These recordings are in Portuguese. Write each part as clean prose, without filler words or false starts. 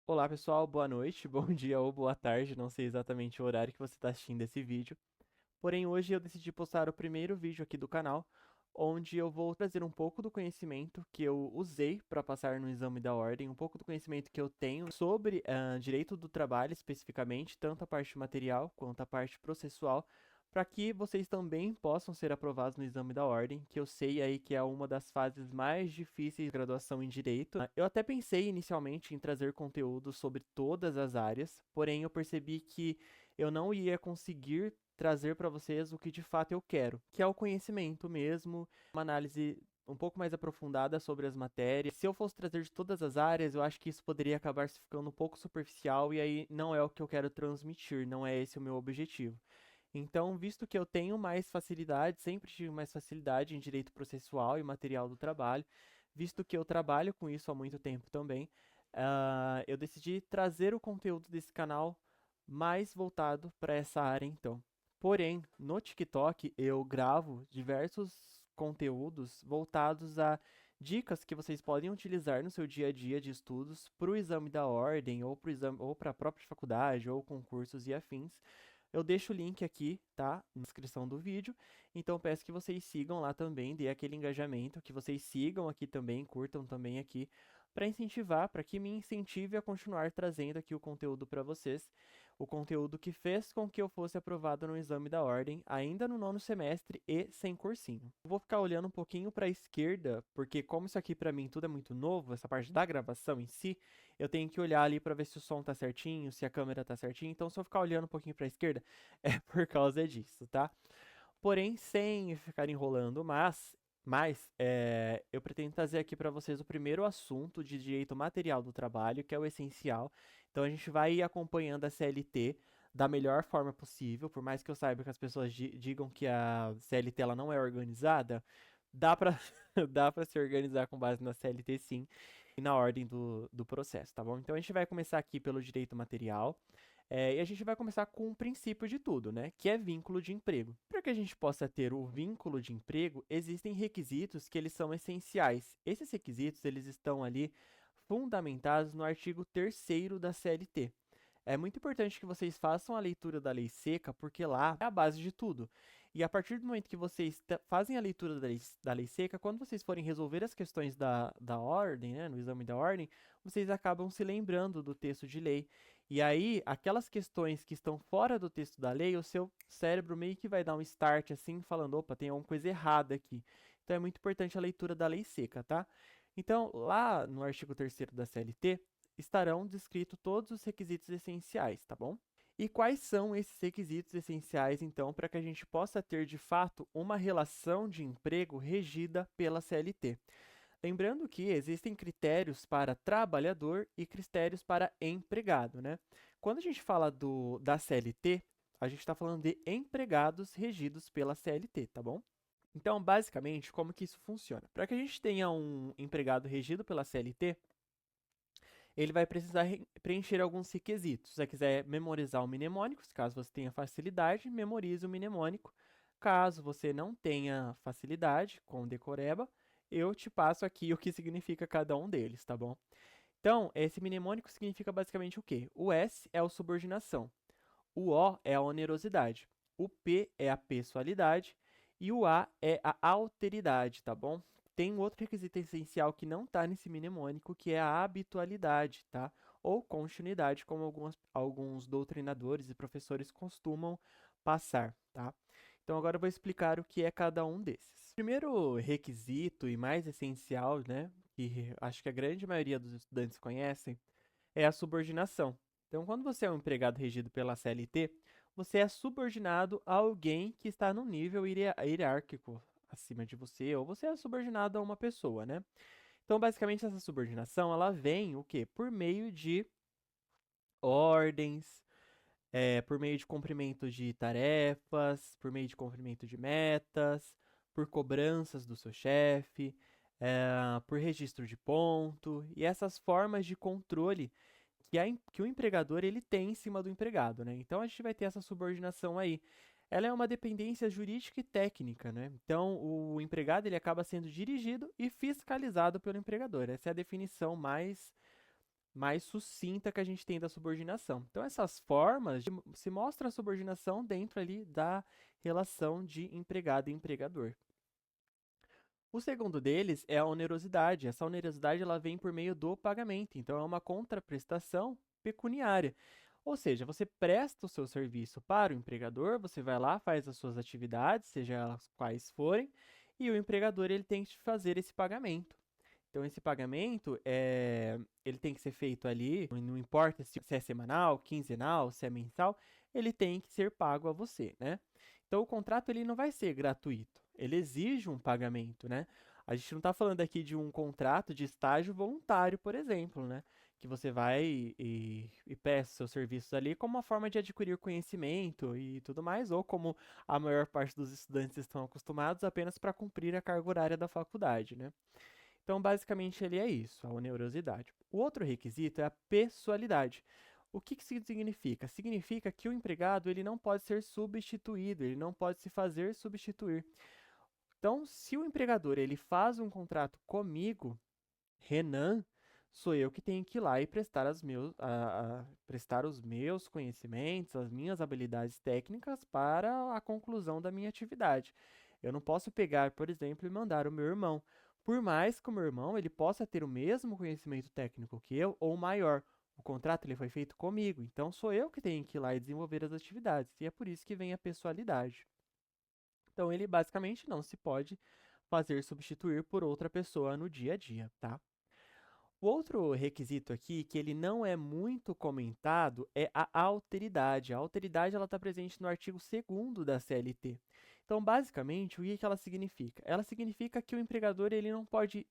Olá pessoal, boa noite, bom dia ou boa tarde, não sei exatamente o horário que você está assistindo esse vídeo. Porém, hoje eu decidi postar o primeiro vídeo aqui do canal, onde eu vou trazer um pouco do conhecimento que eu usei para passar no exame da ordem, um pouco do conhecimento que eu tenho sobre direito do trabalho especificamente, tanto a parte material quanto a parte processual, para que vocês também possam ser aprovados no exame da ordem, que eu sei aí que é uma das fases mais difíceis de graduação em direito. Eu até pensei inicialmente em trazer conteúdo sobre todas as áreas, porém eu percebi que eu não ia conseguir trazer para vocês o que de fato eu quero, que é o conhecimento mesmo, uma análise um pouco mais aprofundada sobre as matérias. Se eu fosse trazer de todas as áreas, eu acho que isso poderia acabar se ficando um pouco superficial e aí não é o que eu quero transmitir, não é esse o meu objetivo. Então, visto que eu tenho mais facilidade, sempre tive mais facilidade em direito processual e material do trabalho, visto que eu trabalho com isso há muito tempo também, eu decidi trazer o conteúdo desse canal mais voltado para essa área então. Porém, no TikTok eu gravo diversos conteúdos voltados a dicas que vocês podem utilizar no seu dia a dia de estudos para o exame da ordem ou para a própria faculdade ou concursos e afins. Eu deixo o link aqui, tá? Na descrição do vídeo. Então peço que vocês sigam lá também, dê aquele engajamento, que vocês sigam aqui também, curtam também aqui, para incentivar, para que me incentive a continuar trazendo aqui o conteúdo para vocês. O conteúdo que fez com que eu fosse aprovado no exame da ordem, ainda no nono semestre e sem cursinho. Eu vou ficar olhando um pouquinho para a esquerda, porque como isso aqui para mim tudo é muito novo, essa parte da gravação em si, eu tenho que olhar ali para ver se o som tá certinho, se a câmera tá certinha. Então, se eu ficar olhando um pouquinho para a esquerda, é por causa disso, tá? Porém, sem ficar enrolando, eu pretendo trazer aqui para vocês o primeiro assunto de direito material do trabalho, que é o essencial. Então, a gente vai ir acompanhando a CLT da melhor forma possível, por mais que eu saiba que as pessoas digam que a CLT ela não é organizada, dá para dá para se organizar com base na CLT sim, e na ordem do processo, tá bom? Então, a gente vai começar aqui pelo direito material. E a gente vai começar com o princípio de tudo, né? Que é vínculo de emprego. Para que a gente possa ter o vínculo de emprego, existem requisitos que eles são essenciais. Esses requisitos, eles estão ali fundamentados no artigo 3º da CLT. É muito importante que vocês façam a leitura da lei seca, porque lá é a base de tudo. E a partir do momento que vocês fazem a leitura da lei seca, quando vocês forem resolver as questões da ordem, né, no exame da ordem, vocês acabam se lembrando do texto de lei. E aí, aquelas questões que estão fora do texto da lei, o seu cérebro meio que vai dar um start assim, falando, opa, tem alguma coisa errada aqui. Então é muito importante a leitura da lei seca, tá? Então, lá no artigo 3º da CLT, estarão descritos todos os requisitos essenciais, tá bom? E quais são esses requisitos essenciais, então, para que a gente possa ter de fato uma relação de emprego regida pela CLT? Lembrando que existem critérios para trabalhador e critérios para empregado, né? Quando a gente fala da CLT, a gente está falando de empregados regidos pela CLT, tá bom? Então, basicamente, como que isso funciona? Para que a gente tenha um empregado regido pela CLT, ele vai precisar preencher alguns requisitos. Se você quiser memorizar o mnemônico, caso você tenha facilidade, memorize o mnemônico. Caso você não tenha facilidade com o decoreba, eu te passo aqui o que significa cada um deles, tá bom? Então, esse mnemônico significa basicamente o quê? O S é a subordinação, o O é a onerosidade, o P é a pessoalidade e o A é a alteridade, tá bom? Tem um outro requisito essencial que não está nesse mnemônico, que é a habitualidade, tá? Ou continuidade, como alguns doutrinadores e professores costumam passar, tá? Então agora eu vou explicar o que é cada um desses. O primeiro requisito e mais essencial, né, que acho que a grande maioria dos estudantes conhecem, é a subordinação. Então, quando você é um empregado regido pela CLT, você é subordinado a alguém que está no nível hierárquico acima de você, ou você é subordinado a uma pessoa, né? Então, basicamente, essa subordinação, ela vem o quê? Por meio de ordens, por meio de cumprimento de tarefas, por meio de cumprimento de metas, por cobranças do seu chefe, por registro de ponto, e essas formas de controle que o empregador ele tem em cima do empregado, né? Então a gente vai ter essa subordinação aí. Ela é uma dependência jurídica e técnica, né? Então o empregado ele acaba sendo dirigido e fiscalizado pelo empregador. Essa é a definição mais mais sucinta que a gente tem da subordinação. Então, essas formas se mostra a subordinação dentro ali da relação de empregado e empregador. O segundo deles é a onerosidade. Essa onerosidade ela vem por meio do pagamento, então é uma contraprestação pecuniária. Ou seja, você presta o seu serviço para o empregador, você vai lá, faz as suas atividades, seja elas quais forem, e o empregador ele tem que te fazer esse pagamento. Então, esse pagamento, ele tem que ser feito ali, não importa se é semanal, quinzenal, se é mensal, ele tem que ser pago a você, né? Então, o contrato ele não vai ser gratuito, ele exige um pagamento, né? A gente não está falando aqui de um contrato de estágio voluntário, por exemplo, né? Que você vai e presta seus serviços ali como uma forma de adquirir conhecimento e tudo mais, ou como a maior parte dos estudantes estão acostumados apenas para cumprir a carga horária da faculdade, né? Então, basicamente, ele é isso, a onerosidade. O outro requisito é a pessoalidade. O que isso significa? Significa que o empregado ele não pode ser substituído, ele não pode se fazer substituir. Então, se o empregador ele faz um contrato comigo, Renan, sou eu que tenho que ir lá e prestar, prestar os meus conhecimentos, as minhas habilidades técnicas para a conclusão da minha atividade. Eu não posso pegar, por exemplo, e mandar o meu irmão. Por mais que o meu irmão ele possa ter o mesmo conhecimento técnico que eu ou maior, o contrato ele foi feito comigo, então sou eu que tenho que ir lá e desenvolver as atividades. E é por isso que vem a pessoalidade. Então ele basicamente não se pode fazer substituir por outra pessoa no dia a dia, tá? O outro requisito aqui, que ele não é muito comentado, é a alteridade. A alteridade ela está presente no artigo 2º da CLT. Então, basicamente, o que ela significa? Ela significa que o empregador ele não pode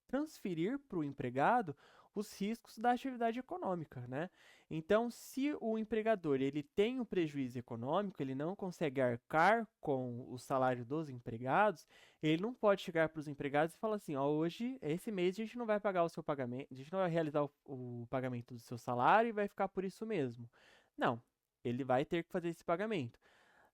transferir para o empregado os riscos da atividade econômica, né? Então, se o empregador ele tem um prejuízo econômico, ele não consegue arcar com o salário dos empregados, ele não pode chegar para os empregados e falar assim, ó, hoje, esse mês a gente não vai pagar o seu pagamento, a gente não vai realizar o pagamento do seu salário e vai ficar por isso mesmo. Não, ele vai ter que fazer esse pagamento,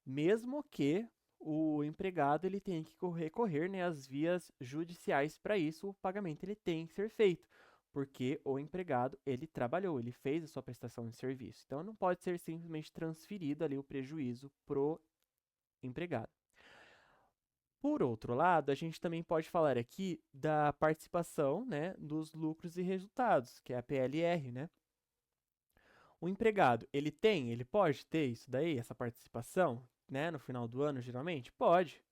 mesmo que o empregado ele tem que recorrer, né, às vias judiciais para isso, o pagamento ele tem que ser feito, porque o empregado ele trabalhou, ele fez a sua prestação de serviço. Então não pode ser simplesmente transferido ali o prejuízo pro empregado. Por outro lado, a gente também pode falar aqui da participação, né, dos lucros e resultados, que é a PLR, né? O empregado, ele pode ter isso daí, essa participação, né, no final do ano, geralmente? Pode.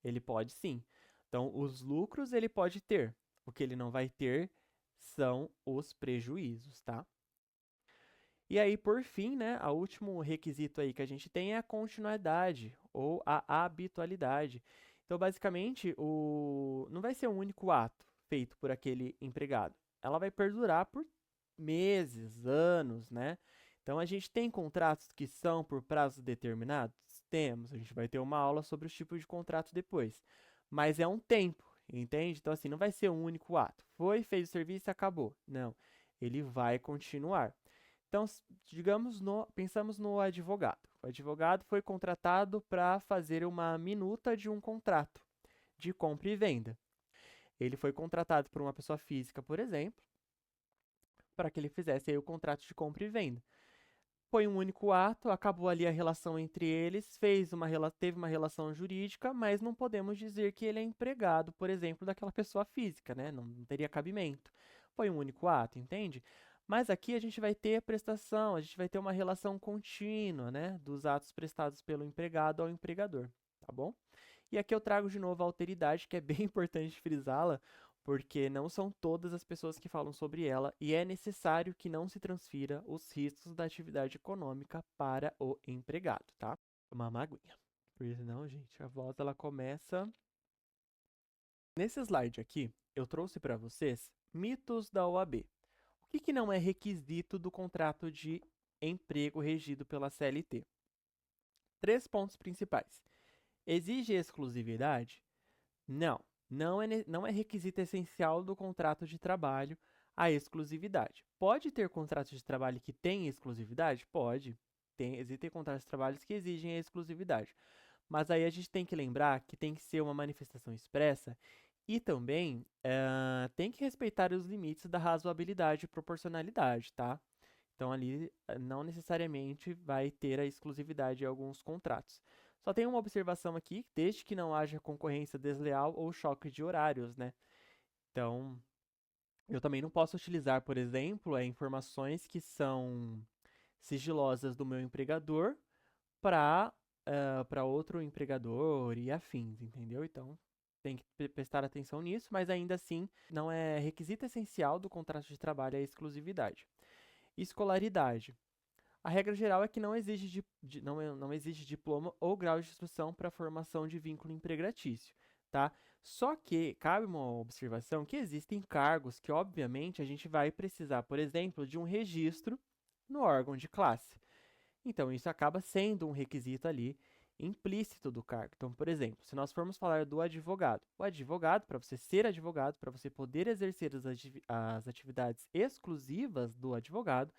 Ele pode sim. Então, os lucros ele pode ter. O que ele não vai ter são os prejuízos, tá? E aí, por fim, né, o último requisito aí que a gente tem é a continuidade ou a habitualidade. Então, basicamente, não vai ser um único ato feito por aquele empregado. Ela vai perdurar por meses, anos, né? Então, a gente tem contratos que são por prazos determinados? Temos. A gente vai ter uma aula sobre os tipos de contrato depois. Mas é um tempo, entende? Então, assim, não vai ser um único ato. Foi, fez o serviço e acabou. Não. Ele vai continuar. Então, digamos, pensamos no advogado. O advogado foi contratado para fazer uma minuta de um contrato de compra e venda. Ele foi contratado por uma pessoa física, por exemplo, para que ele fizesse aí o contrato de compra e venda. Foi um único ato, acabou ali a relação entre eles, teve uma relação jurídica, mas não podemos dizer que ele é empregado, por exemplo, daquela pessoa física, né? Não teria cabimento. Foi um único ato, entende? Mas aqui a gente vai ter a prestação, a gente vai ter uma relação contínua, né, dos atos prestados pelo empregado ao empregador, tá bom? E aqui eu trago de novo a alteridade, que é bem importante frisá-la, porque não são todas as pessoas que falam sobre ela e é necessário que não se transfira os riscos da atividade econômica para o empregado, tá? Uma maguinha. Porque senão, gente, a voz ela começa. Nesse slide aqui, eu trouxe para vocês mitos da OAB. O que não é requisito do contrato de emprego regido pela CLT? 3 pontos principais. Exige exclusividade? Não. Não é requisito essencial do contrato de trabalho a exclusividade. Pode ter contrato de trabalho que tem exclusividade? Pode. Existem contratos de trabalho que exigem a exclusividade. Mas aí a gente tem que lembrar que tem que ser uma manifestação expressa E também tem que respeitar os limites da razoabilidade e proporcionalidade, tá? Então ali não necessariamente vai ter a exclusividade em alguns contratos. Só tem uma observação aqui, desde que não haja concorrência desleal ou choque de horários, né? Então, eu também não posso utilizar, por exemplo, informações que são sigilosas do meu empregador para para outro empregador e afins, entendeu? Então, tem que prestar atenção nisso, mas ainda assim, não é requisito essencial do contrato de trabalho a exclusividade. Escolaridade. A regra geral é que não exige, não exige diploma ou grau de instrução para a formação de vínculo empregatício, tá? Só que cabe uma observação que existem cargos que, obviamente, a gente vai precisar, por exemplo, de um registro no órgão de classe. Então, isso acaba sendo um requisito ali implícito do cargo. Então, por exemplo, se nós formos falar do advogado, o advogado, para você ser advogado, para você poder exercer as atividades exclusivas do advogado,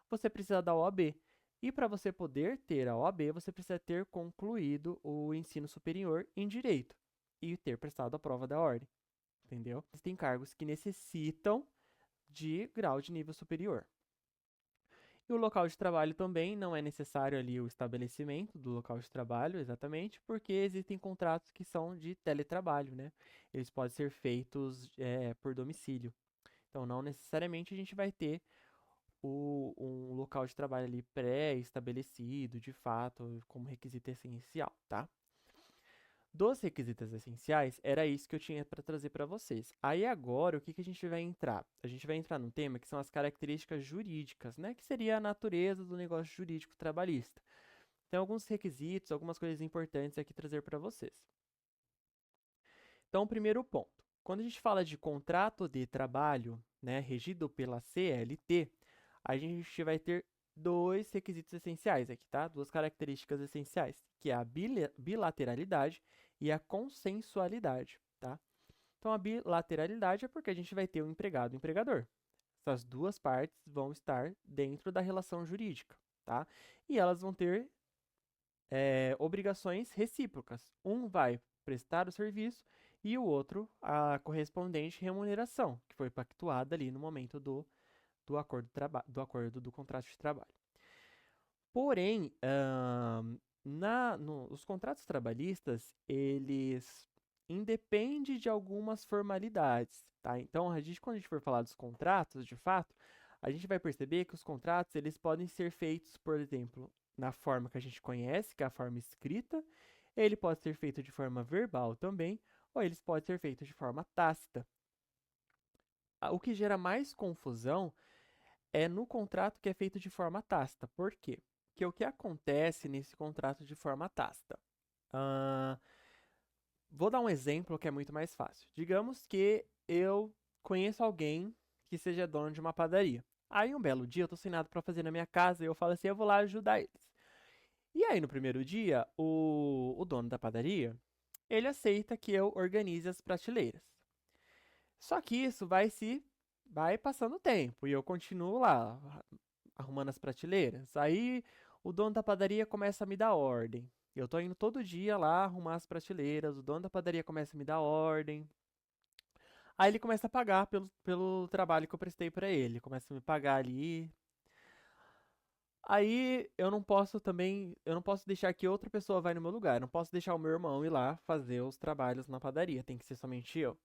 você precisa da OAB. E para você poder ter a OAB, você precisa ter concluído o ensino superior em direito e ter prestado a prova da ordem, entendeu? Tem cargos que necessitam de grau de nível superior. E o local de trabalho também não é necessário ali o estabelecimento do local de trabalho, exatamente, porque existem contratos que são de teletrabalho, né? Eles podem ser feitos por domicílio. Então, não necessariamente a gente vai ter um local de trabalho ali pré-estabelecido, de fato, como requisito essencial, tá? Dos requisitos essenciais, era isso que eu tinha para trazer para vocês. Aí agora, o que que a gente vai entrar? A gente vai entrar num tema que são as características jurídicas, né? Que seria a natureza do negócio jurídico trabalhista. Tem alguns requisitos, algumas coisas importantes aqui trazer para vocês. Então, primeiro ponto. Quando a gente fala de contrato de trabalho, né, regido pela CLT, a gente vai ter dois requisitos essenciais aqui, tá? Duas características essenciais, que é a bilateralidade e a consensualidade, tá? Então, a bilateralidade é porque a gente vai ter um empregado e um empregador. Essas duas partes vão estar dentro da relação jurídica, tá? E elas vão ter obrigações recíprocas. Um vai prestar o serviço e o outro a correspondente remuneração, que foi pactuada ali no momento do acordo do contrato de trabalho. Porém, os contratos trabalhistas, eles independem de algumas formalidades, tá? Então, quando a gente for falar dos contratos, de fato, a gente vai perceber que os contratos, eles podem ser feitos, por exemplo, na forma que a gente conhece, que é a forma escrita, ele pode ser feito de forma verbal também, ou eles podem ser feitos de forma tácita. O que gera mais confusão é no contrato que é feito de forma tácita. Por quê? Porque o que acontece nesse contrato de forma tácita? Ah, vou dar um exemplo que é muito mais fácil. Digamos que eu conheço alguém que seja dono de uma padaria. Aí um belo dia eu tô sem nada para fazer na minha casa e eu falo assim, eu vou lá ajudar eles. E aí no primeiro dia, o dono da padaria, ele aceita que eu organize as prateleiras. Só que isso vai passando o tempo e eu continuo lá arrumando as prateleiras. Aí o dono da padaria começa a me dar ordem. Eu tô indo todo dia lá arrumar as prateleiras, o dono da padaria começa a me dar ordem. Aí ele começa a pagar pelo trabalho que eu prestei pra ele, começa a me pagar ali. Aí eu não posso deixar que outra pessoa vai no meu lugar, eu não posso deixar o meu irmão ir lá fazer os trabalhos na padaria, tem que ser somente eu.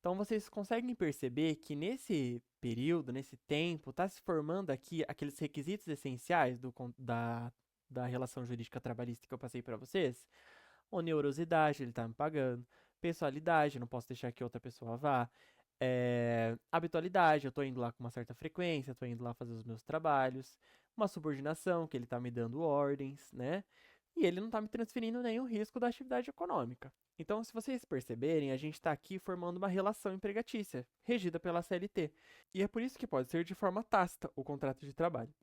Então vocês conseguem perceber que nesse período, nesse tempo, está se formando aqui aqueles requisitos essenciais da relação jurídica trabalhista que eu passei para vocês? Onerosidade, ele está me pagando. Pessoalidade, eu não posso deixar que outra pessoa vá. Habitualidade, eu estou indo lá com uma certa frequência, estou indo lá fazer os meus trabalhos. Uma subordinação, que ele está me dando ordens, né? E ele não está me transferindo nenhum risco da atividade econômica. Então, se vocês perceberem, a gente está aqui formando uma relação empregatícia, regida pela CLT. E é por isso que pode ser de forma tácita o contrato de trabalho.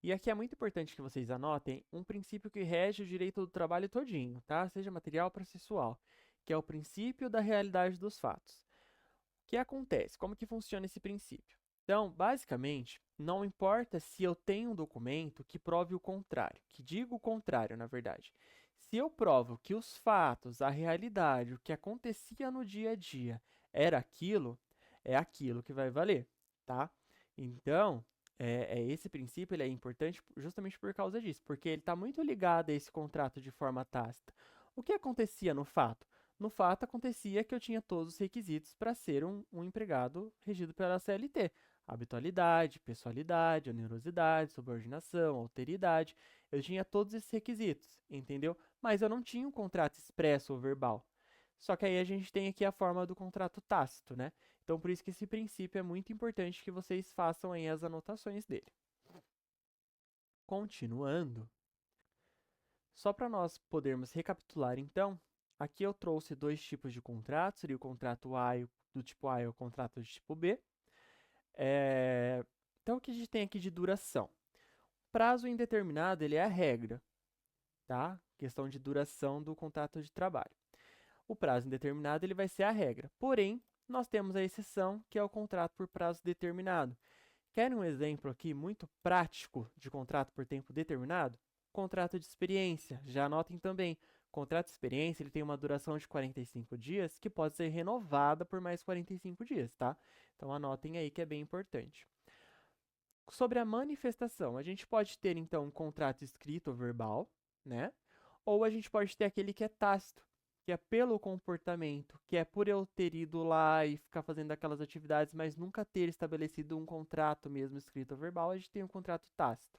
E aqui é muito importante que vocês anotem um princípio que rege o direito do trabalho todinho, tá? Seja material ou processual, que é o princípio da realidade dos fatos. O que acontece? Como que funciona esse princípio? Então, basicamente, não importa se eu tenho um documento que prove o contrário, que diga o contrário, na verdade. Se eu provo que os fatos, a realidade, o que acontecia no dia a dia era aquilo, é aquilo que vai valer, tá? Então, esse princípio ele é importante justamente por causa disso, porque ele está muito ligado a esse contrato de forma tácita. O que acontecia no fato? No fato, acontecia que eu tinha todos os requisitos para ser um empregado regido pela CLT. Habitualidade, pessoalidade, onerosidade, subordinação, alteridade. Eu tinha todos esses requisitos, entendeu? Mas eu não tinha um contrato expresso ou verbal. Só que aí a gente tem aqui a forma do contrato tácito, né? Então, por isso que esse princípio é muito importante que vocês façam aí as anotações dele. Continuando, só para nós podermos recapitular, então, aqui eu trouxe dois tipos de contrato, seria o contrato A do tipo A e o contrato do tipo B. Então, o que a gente tem aqui de duração? Prazo indeterminado, ele é a regra, tá? Questão de duração do contrato de trabalho. O prazo indeterminado, ele vai ser a regra. Porém, nós temos a exceção, que é o contrato por prazo determinado. Querem um exemplo aqui muito prático de contrato por tempo determinado? Contrato de experiência. Já anotem também. Contrato de experiência ele tem uma duração de 45 dias que pode ser renovada por mais 45 dias, tá? Então anotem aí que é bem importante. Sobre a manifestação, a gente pode ter então um contrato escrito ou verbal, né? Ou a gente pode ter aquele que é tácito, que é pelo comportamento, que é por eu ter ido lá e ficar fazendo aquelas atividades, mas nunca ter estabelecido um contrato mesmo escrito ou verbal, a gente tem um contrato tácito.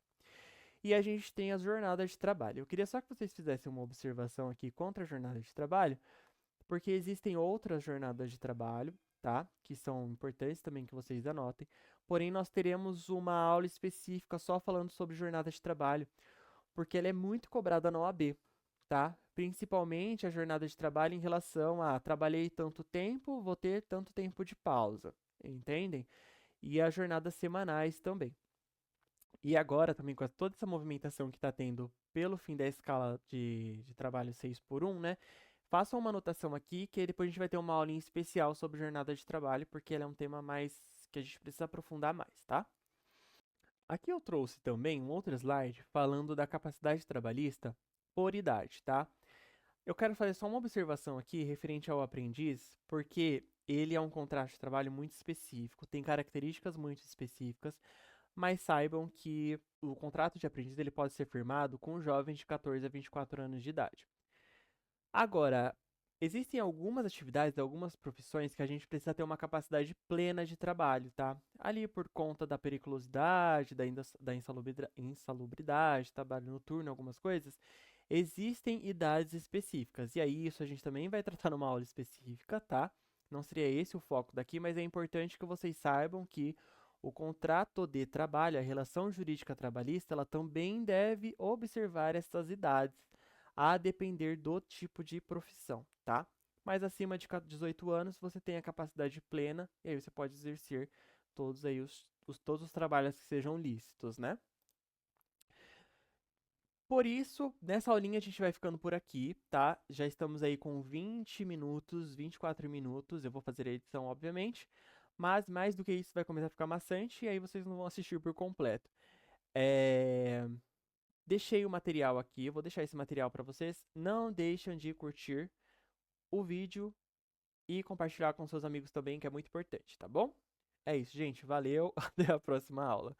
E a gente tem as jornadas de trabalho. Eu queria só que vocês fizessem uma observação aqui contra a jornada de trabalho, porque existem outras jornadas de trabalho, tá? Que são importantes também que vocês anotem. Porém, nós teremos uma aula específica só falando sobre jornada de trabalho, porque ela é muito cobrada na OAB, tá? Principalmente a jornada de trabalho em relação a trabalhei tanto tempo, vou ter tanto tempo de pausa, entendem? E as jornadas semanais também. E agora, também com toda essa movimentação que está tendo pelo fim da escala de trabalho 6x1, né? Façam uma anotação aqui, que depois a gente vai ter uma aulinha especial sobre jornada de trabalho, porque ele é um tema mais que a gente precisa aprofundar mais, tá? Aqui eu trouxe também um outro slide falando da capacidade trabalhista por idade, tá? Eu quero fazer só uma observação aqui referente ao aprendiz, porque ele é um contrato de trabalho muito específico, tem características muito específicas, mas saibam que o contrato de aprendiz ele pode ser firmado com jovens de 14 a 24 anos de idade. Agora, existem algumas atividades, algumas profissões que a gente precisa ter uma capacidade plena de trabalho, tá? Ali por conta da periculosidade, da insalubridade, trabalho noturno, algumas coisas, existem idades específicas. E aí, isso a gente também vai tratar numa aula específica, tá? Não seria esse o foco daqui, mas é importante que vocês saibam que o contrato de trabalho, a relação jurídica trabalhista, ela também deve observar essas idades a depender do tipo de profissão, tá? Mas acima de 18 anos você tem a capacidade plena e aí você pode exercer todos aí todos os trabalhos que sejam lícitos, né? Por isso, nessa aulinha a gente vai ficando por aqui, tá? Já estamos aí com 20 minutos, 24 minutos. Eu vou fazer a edição, obviamente. Mas mais do que isso vai começar a ficar maçante e aí vocês não vão assistir por completo. Deixei o material aqui, eu vou deixar esse material para vocês. Não deixem de curtir o vídeo e compartilhar com seus amigos também, que é muito importante, tá bom? É isso, gente. Valeu, até a próxima aula.